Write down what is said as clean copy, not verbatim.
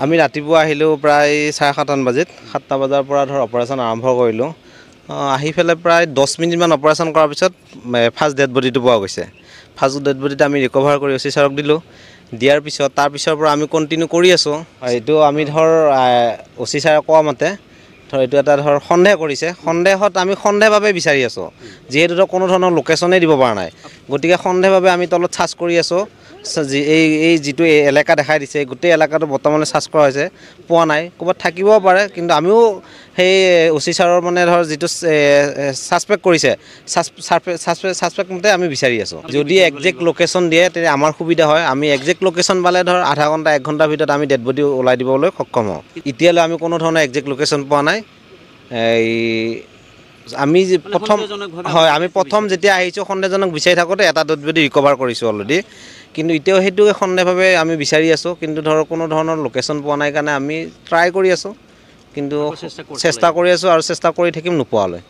আমি ৰাতিপুৱা আহিলোঁ প্ৰায় 7:30 বজাত 7টা বজাৰ পৰা ধৰ অপাৰেশ্যন আৰম্ভ কৰিলোঁ আহি ফেলে প্ৰায় 10 মিনিটমান অপাৰেশ্যন কৰাৰ পিছত ফাৰ্ষ্ট ডেড বডিটো পোৱা গৈছে ফাৰ্ষ্ট ডেড বডিটো আমি ৰিকভাৰ কৰি অচি ছাৰক দিলোঁ দিয়াৰ পিছত তাৰ পিছৰ পৰা আমি কন্টিনিউ কৰি আছোঁ এইটো আমি ধৰ অচি ছাৰে কোৱা মতে ধৰ এইটো এটা ধৰ সন্দেহ কৰিছে সন্দেহত আমি সন্দেহভাৱে বিচাৰি আছোঁ যেহেতু কোনো ধৰণৰ লোকেশ্যনেই দিব পৰা নাই গতিকে সন্দেহভাৱে আমি তলত সাৰ্চ কৰি আছোঁ এই যিটো এলেকা দেখাই দিছে গোটেই এলেকাটো বৰ্তমানে সাৰ্চ কৰা হৈছে পোৱা নাই ক'ৰবাত থাকিবও পাৰে কিন্তু আমিও সেই অচি ছাৰৰ মানে ধৰ যিটো সাসপেক্ট কৰিছে সাসপেক্ট মতে আমি বিচাৰি আছোঁ যদি একজেক্ট লোকেশ্যন দিয়ে তেতিয়া আমাৰ সুবিধা হয় আমি একজেক্ট লোকেশ্যন পালে ধৰ আধা ঘণ্টা 1 ঘণ্টাৰ ভিতৰত আমি ডেড বডি ওলাই দিবলৈ সক্ষম হওঁ এতিয়ালৈ আমি কোনো ধৰণৰ একজেক্ট লোকেশ্যন পোৱা নাই আমি আমি প্ৰথম যেতিয়া আহিছোঁ সন্দেহজনক বিচাৰি থাকোঁতে এটা ডেড বডি ৰিকভাৰ কৰিছোঁ অলৰেডি কিন্তু এতিয়াও সেইটোকে সন্দেহভাৱে আমি বিচাৰি আছোঁ কিন্তু ধৰ কোনো ধৰণৰ লোকেশ্যন পোৱা নাই কাৰণে আমি ট্ৰাই কৰি আছোঁ কিন্তু চেষ্টা কৰি আছোঁ আৰু চেষ্টা কৰি থাকিম নোপোৱালৈ